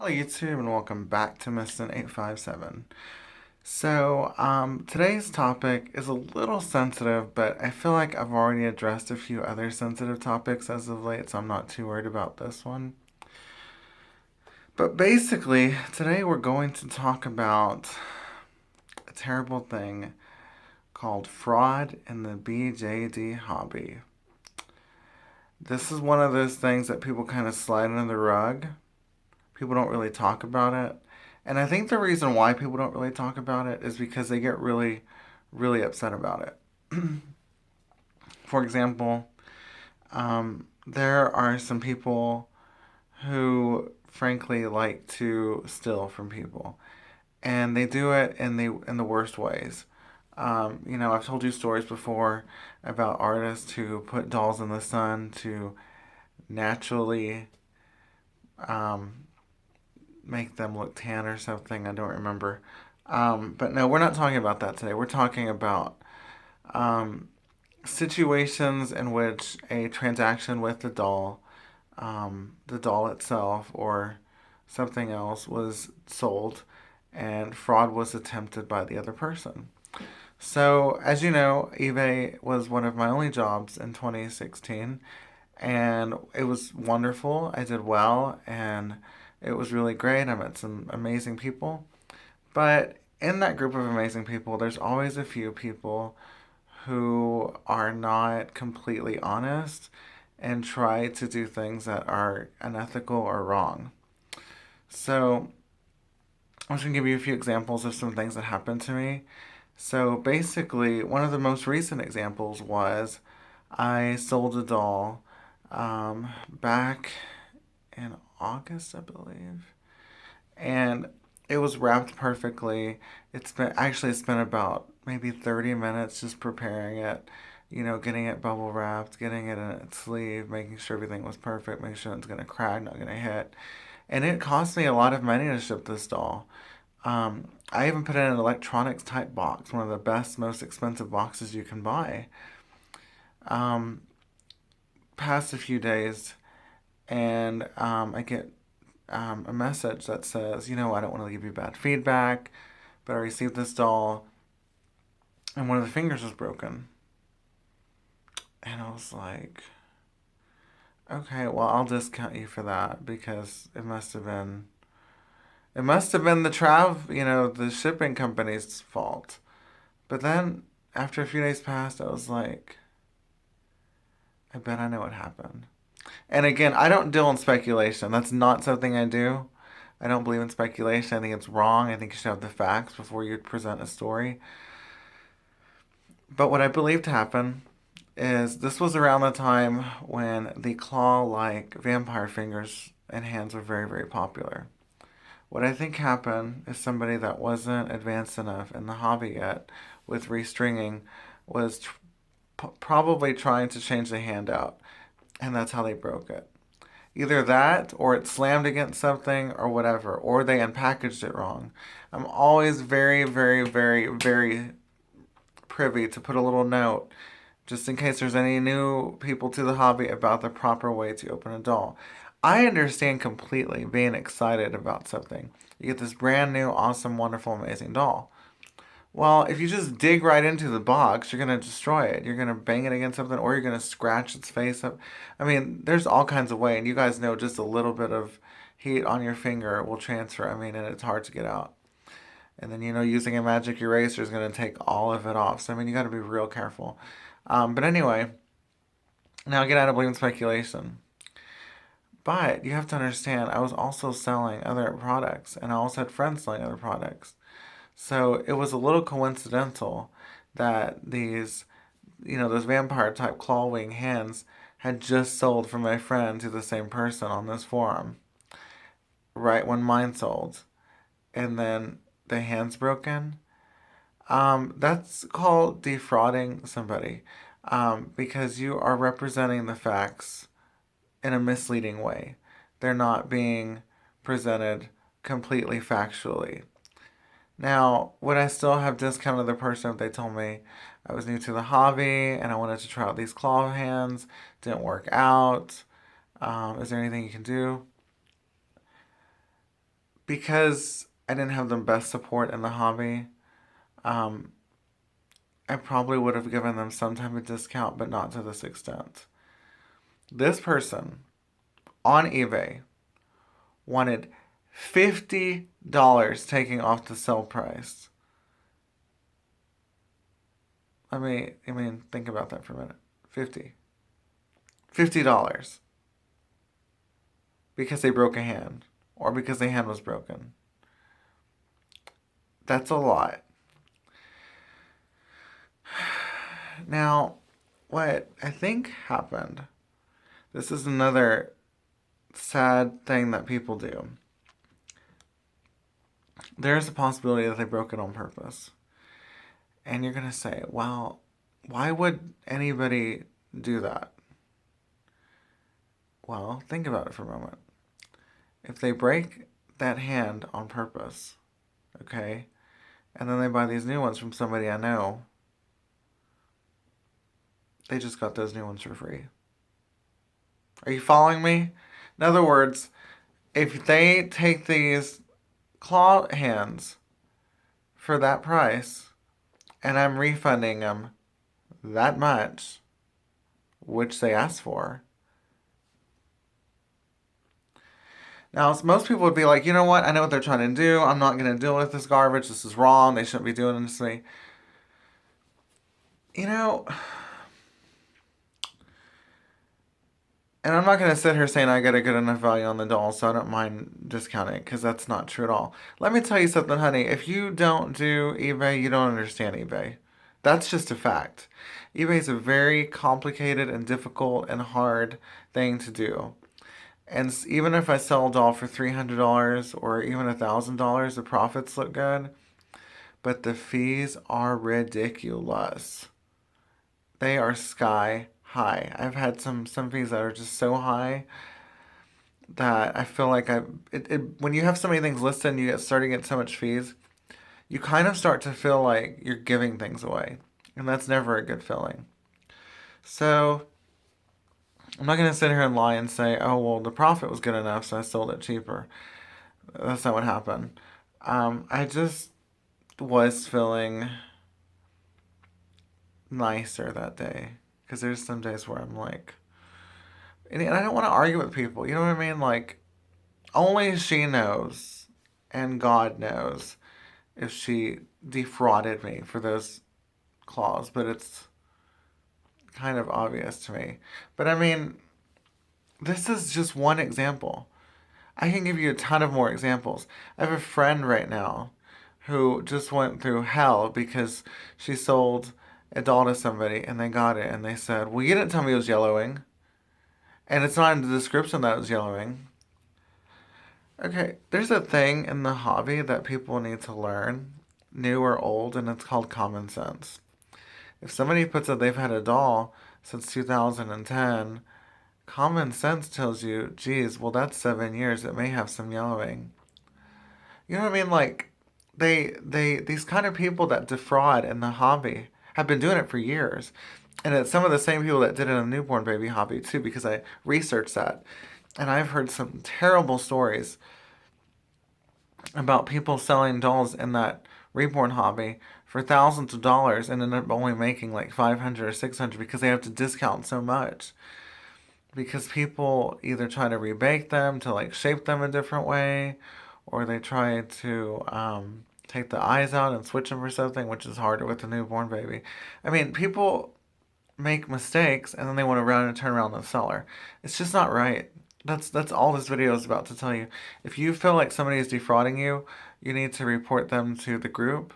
Hello YouTube and welcome back to Missin857. Today's topic is a little sensitive, but I feel like I've already addressed a few other sensitive topics as of late, so I'm not too worried about this one. But basically, today we're going to talk about a terrible thing called fraud in the BJD hobby. This is one of those things that people kind of slide under the rug. People don't really talk about it. And I think the reason why people don't really talk about it is because they get really, really upset about it. For example, there are some people who frankly like to steal from people, and they do it in the worst ways. I've told you stories before about artists who put dolls in the sun to naturally um, make them look tan or something. I don't remember. But no, we're not talking about that today. We're talking about um, situations in which a transaction with the doll itself, or something else was sold, and fraud was attempted by the other person. So, as you know, eBay was one of my only jobs in 2016, and it was wonderful. I did well, and it was really great. I met some amazing people. But in that group of amazing people, there's always a few people who are not completely honest and try to do things that are unethical or wrong. So, I'm just going to give you a few examples of some things that happened to me. So, basically, one of the most recent examples was I sold a doll back in August, I believe. And it was wrapped perfectly. It's been about maybe 30 minutes just preparing it, getting it bubble wrapped, getting it in its sleeve, making sure everything was perfect, making sure it's gonna crack, not gonna hit. And it cost me a lot of money to ship this doll. I even put it in an electronics type box, one of the best, most expensive boxes you can buy. Um, Past a few days, and I get a message that says, I don't want to give you bad feedback, but I received this doll and one of the fingers was broken. And I was like, okay, well, I'll discount you for that because it must have been the shipping company's fault. But then after a few days passed, I was like, I bet I know what happened. And again, I don't deal in speculation. That's not something I do. I don't believe in speculation. I think it's wrong. I think you should have the facts before you present a story. But what I believe to happen is this was around the time when the claw like vampire fingers and hands were very, very popular. What I think happened is somebody that wasn't advanced enough in the hobby yet with restringing was probably trying to change the hand out, and that's how they broke it. Either that, or it slammed against something, or whatever, or they unpackaged it wrong. I'm always very, very, very, very privy to put a little note just in case there's any new people to the hobby about the proper way to open a doll. I understand completely being excited about something. You get this brand new, awesome, wonderful, amazing doll. Well, if you just dig right into the box, you're going to destroy it. You're going to bang it against something, or you're going to scratch its face up. I mean, there's all kinds of ways, and you guys know just a little bit of heat on your finger will transfer. I mean, and it's hard to get out. And then, using a magic eraser is going to take all of it off. So, I mean, you got to be real careful. But anyway, now again, I don't believe in speculation. But you have to understand, I was also selling other products, and I also had friends selling other products. So it was a little coincidental that those vampire type claw wing hands had just sold from my friend to the same person on this forum, right when mine sold. And then the hands broken. That's called defrauding somebody, because you are representing the facts in a misleading way. They're not being presented completely factually. Now, would I still have discounted the person if they told me I was new to the hobby and I wanted to try out these claw hands? Didn't work out. Is there anything you can do? because I didn't have the best support in the hobby, um, I probably would have given them some type of discount, but not to this extent. This person on eBay wanted $50 taking off the sale price. I mean, think about that for a minute. $50 because they broke a hand or because the hand was broken. That's a lot. Now, what I think happened, this is another sad thing that people do. There's a possibility that they broke it on purpose. And you're going to say, well, why would anybody do that? Well, think about it for a moment. If they break that hand on purpose, okay, and then they buy these new ones from somebody I know, they just got those new ones for free. Are you following me? In other words, if they take these claw hands for that price and I'm refunding them that much, which they asked for. Now, most people would be like, you know what? I know what they're trying to do. I'm not going to deal with this garbage. This is wrong. They shouldn't be doing this to me. You know, and I'm not going to sit here saying I get a good enough value on the doll, so I don't mind discounting it, because that's not true at all. Let me tell you something, honey. If you don't do eBay, you don't understand eBay. That's just a fact. eBay is a very complicated and difficult and hard thing to do. And even if I sell a doll for $300 or even $1,000, the profits look good. But the fees are ridiculous. They are sky high. I've had some fees that are just so high that I feel like when you have so many things listed and you get starting at so much fees, you kind of start to feel like you're giving things away. And that's never a good feeling. So I'm not going to sit here and lie and say, oh, well, the profit was good enough, so I sold it cheaper. That's not what happened. I just was feeling nicer that day. Because there's some days where I'm like, and I don't want to argue with people. You know what I mean? Like, only she knows and God knows if she defrauded me for those claws. But it's kind of obvious to me. But I mean, this is just one example. I can give you a ton of more examples. I have a friend right now who just went through hell because she sold a doll to somebody and they got it and they said, well, you didn't tell me it was yellowing. And it's not in the description that it was yellowing. Okay, there's a thing in the hobby that people need to learn, new or old, and it's called common sense. If somebody puts that they've had a doll since 2010, common sense tells you, geez, well, that's 7 years. It may have some yellowing. You know what I mean? Like, these kind of people that defraud in the hobby have been doing it for years. And it's some of the same people that did it in the newborn baby hobby, too, because I researched that. And I've heard some terrible stories about people selling dolls in that reborn hobby for thousands of dollars and end up only making like 500 or 600 because they have to discount so much. Because people either try to rebake them to like shape them a different way, or they try to take the eyes out and switch them for something, which is harder with a newborn baby. I mean, people make mistakes and then they want to run and turn around the seller. It's just not right. That's all this video is about to tell you. If you feel like somebody is defrauding you, you need to report them to the group,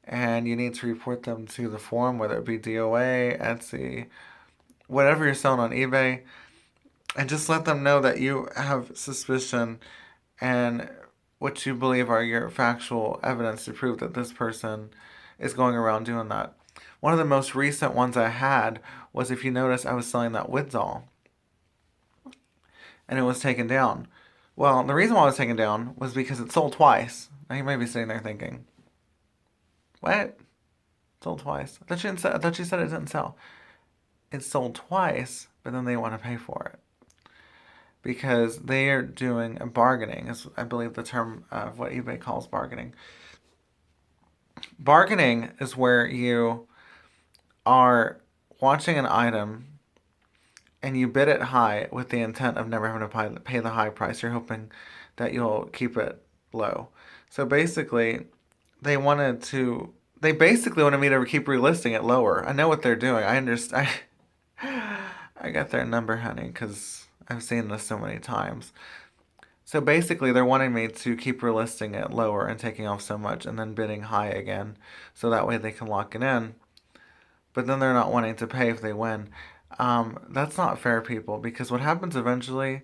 and you need to report them to the forum, whether it be DOA, Etsy, whatever you're selling on eBay, and just let them know that you have suspicion and what you believe are your factual evidence to prove that this person is going around doing that. One of the most recent ones I had was, if you notice, I was selling that wood doll. And it was taken down. Well, the reason why it was taken down was because it sold twice. Now you may be sitting there thinking, what? It sold twice. I thought you said it didn't sell. It sold twice, but then they want to pay for it. because they are doing a bargaining, is I believe the term of what eBay calls bargaining. Bargaining is where you are watching an item and you bid it high with the intent of never having to pay the high price. You're hoping that you'll keep it low. So basically, they wanted to. They basically wanted me to keep relisting it lower. I know what they're doing. I understand. I got their number, honey, because I've seen this so many times. So basically, they're wanting me to keep relisting it lower and taking off so much and then bidding high again. So that way they can lock it in. But then they're not wanting to pay if they win. That's not fair, people, because what happens eventually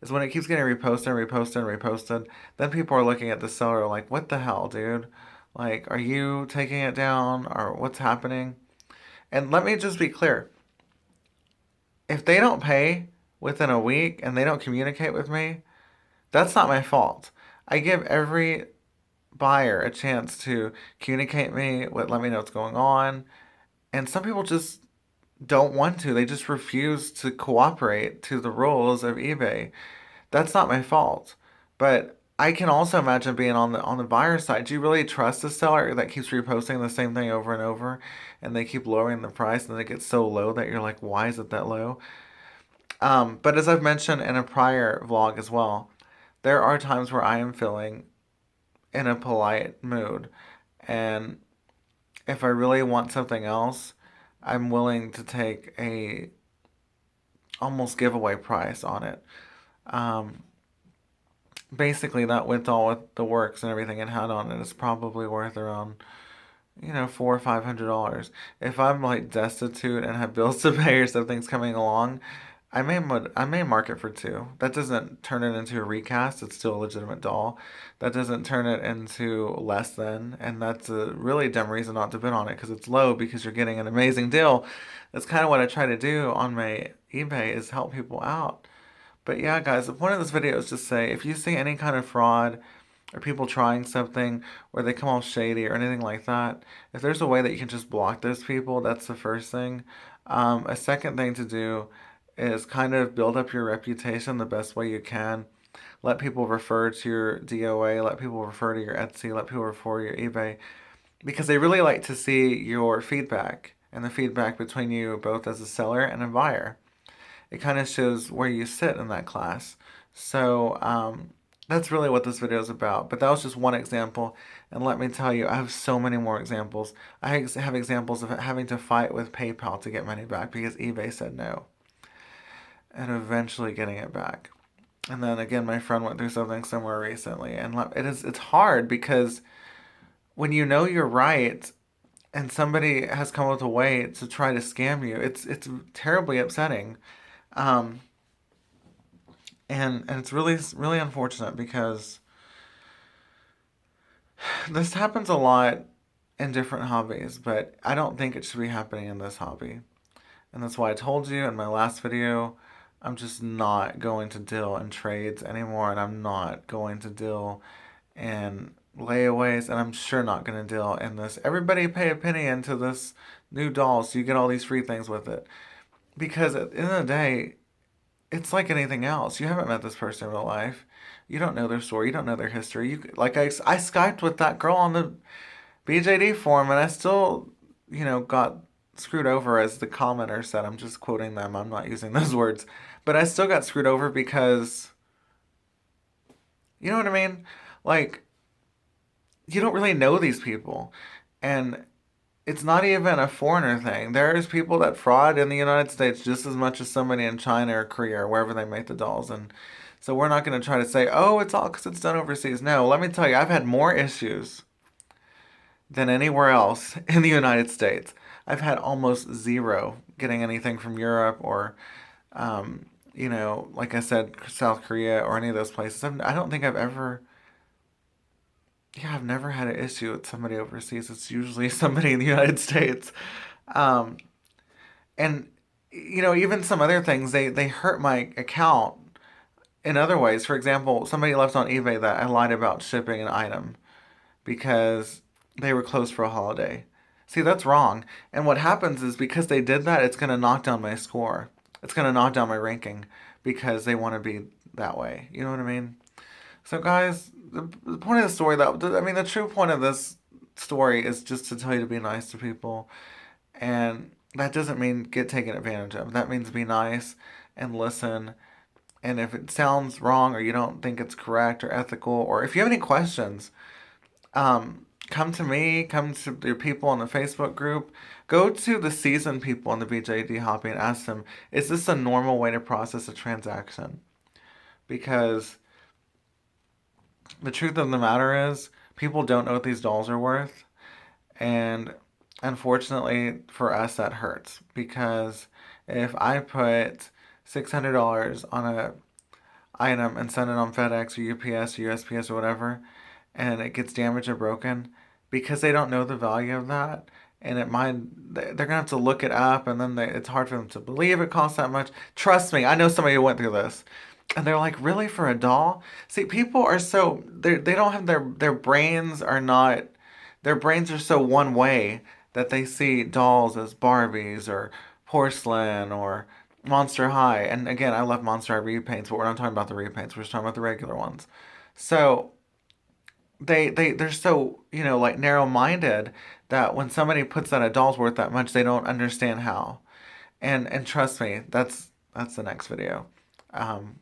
is when it keeps getting reposted and reposted and reposted, then people are looking at the seller like, what the hell, dude? Like, are you taking it down or what's happening? And let me just be clear. If they don't pay within a week and they don't communicate with me, that's not my fault. I give every buyer a chance to communicate me, let me know what's going on. And some people just don't want to. They just refuse to cooperate to the rules of eBay. That's not my fault. But I can also imagine being on the buyer side. Do you really trust a seller that keeps reposting the same thing over and over and they keep lowering the price and it gets so low that you're like, why is it that low? But as I've mentioned in a prior vlog as well, there are times where I am feeling in a polite mood. And if I really want something else, I'm willing to take a almost giveaway price on it. Um, Basically, that with all with the works and everything it had on it is probably worth around $400 or $500. If I'm like destitute and have bills to pay or something's coming along, I may mark it for two. That doesn't turn it into a recast. It's still a legitimate doll. That doesn't turn it into less than, and that's a really dumb reason not to bid on it because it's low because you're getting an amazing deal. That's kind of what I try to do on my eBay is help people out. But yeah, guys, the point of this video is to say if you see any kind of fraud or people trying something or they come off shady or anything like that, if there's a way that you can just block those people, that's the first thing. A second thing to do is kind of build up your reputation the best way you can. Let people refer to your DOA, let people refer to your Etsy, let people refer to your eBay, because they really like to see your feedback and the feedback between you both as a seller and a buyer. It kind of shows where you sit in that class. So that's really what this video is about. But that was just one example. And let me tell you, I have so many more examples. I have examples of having to fight with PayPal to get money back because eBay said no. And eventually getting it back. And then again, my friend went through something similar recently. And it's hard because when you know you're right and somebody has come up with a way to try to scam you, it's terribly upsetting. Um, and it's really unfortunate because this happens a lot in different hobbies, but I don't think it should be happening in this hobby. And that's why I told you in my last video, I'm just not going to deal in trades anymore, and I'm not going to deal in layaways, and I'm sure not going to deal in this. Everybody pay a penny into this new doll so you get all these free things with it. Because at the end of the day, it's like anything else. You haven't met this person in real life. You don't know their story. You don't know their history. I Skyped with that girl on the BJD forum, and I still, got screwed over, as the commenter said. I'm just quoting them. I'm not using those words, but I still got screwed over because, you know what I mean? Like, you don't really know these people, and it's not even a foreigner thing. There's people that fraud in the United States just as much as somebody in China or Korea or wherever they make the dolls. And so we're not going to try to say, oh, it's all because it's done overseas. No, let me tell you, I've had more issues than anywhere else in the United States. I've had almost zero getting anything from Europe or, like I said, South Korea or any of those places. I don't think I've ever. Yeah, I've never had an issue with somebody overseas. It's usually somebody in the United States. Um, and, even some other things, they hurt my account in other ways. For example, somebody left on eBay that I lied about shipping an item because they were closed for a holiday. See, that's wrong. And what happens is because they did that, it's going to knock down my score. It's going to knock down my ranking because they want to be that way. You know what I mean? So, guys, the point of the story, the true point of this story is just to tell you to be nice to people. And that doesn't mean get taken advantage of. That means be nice and listen. And if it sounds wrong or you don't think it's correct or ethical, or if you have any questions, come to me, come to your people in the Facebook group, go to the seasoned people in the BJD hobby and ask them, is this a normal way to process a transaction? Because the truth of the matter is, people don't know what these dolls are worth. And unfortunately for us, that hurts. Because if I put $600 on a item and send it on FedEx or UPS or USPS or whatever, and it gets damaged or broken, because they don't know the value of that, and it might they're gonna have to look it up, and then it's hard for them to believe it costs that much. Trust me, I know somebody who went through this, and they're like, really, for a doll? See, people are so they don't have their brains are not their brains are so one way that they see dolls as Barbies or porcelain or Monster High. And again, I love Monster High repaints, but we're not talking about the repaints. We're just talking about the regular ones. So they're so, like, narrow minded that when somebody puts that a doll's worth that much, they don't understand how. And trust me, that's the next video,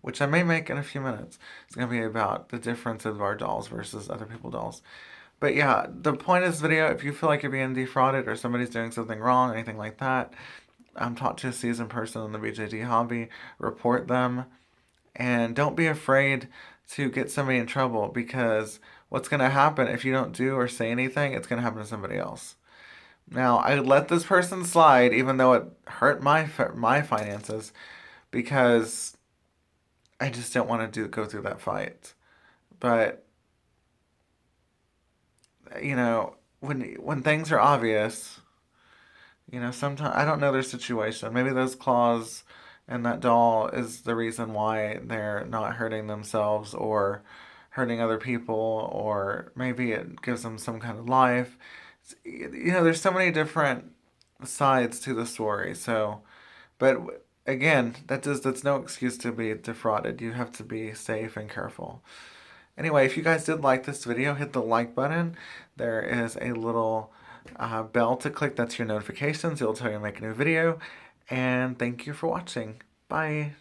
which I may make in a few minutes. It's gonna be about the difference of our dolls versus other people's dolls. But yeah, the point of this video, if you feel like you're being defrauded or somebody's doing something wrong, anything like that, talk to a seasoned person in the BJD hobby, report them, and don't be afraid to get somebody in trouble, because what's going to happen if you don't do or say anything, it's going to happen to somebody else. Now, I let this person slide even though it hurt my finances, because I just didn't want to go through that fight. But when things are obvious, sometimes I don't know their situation. Maybe those claws and that doll is the reason why they're not hurting themselves or hurting other people, or maybe it gives them some kind of life. There's so many different sides to the story. So, but again, that's no excuse to be defrauded. You have to be safe and careful. Anyway, if you guys did like this video, hit the like button. There is a little bell to click. That's your notifications. It'll tell you to make a new video. And thank you for watching. Bye.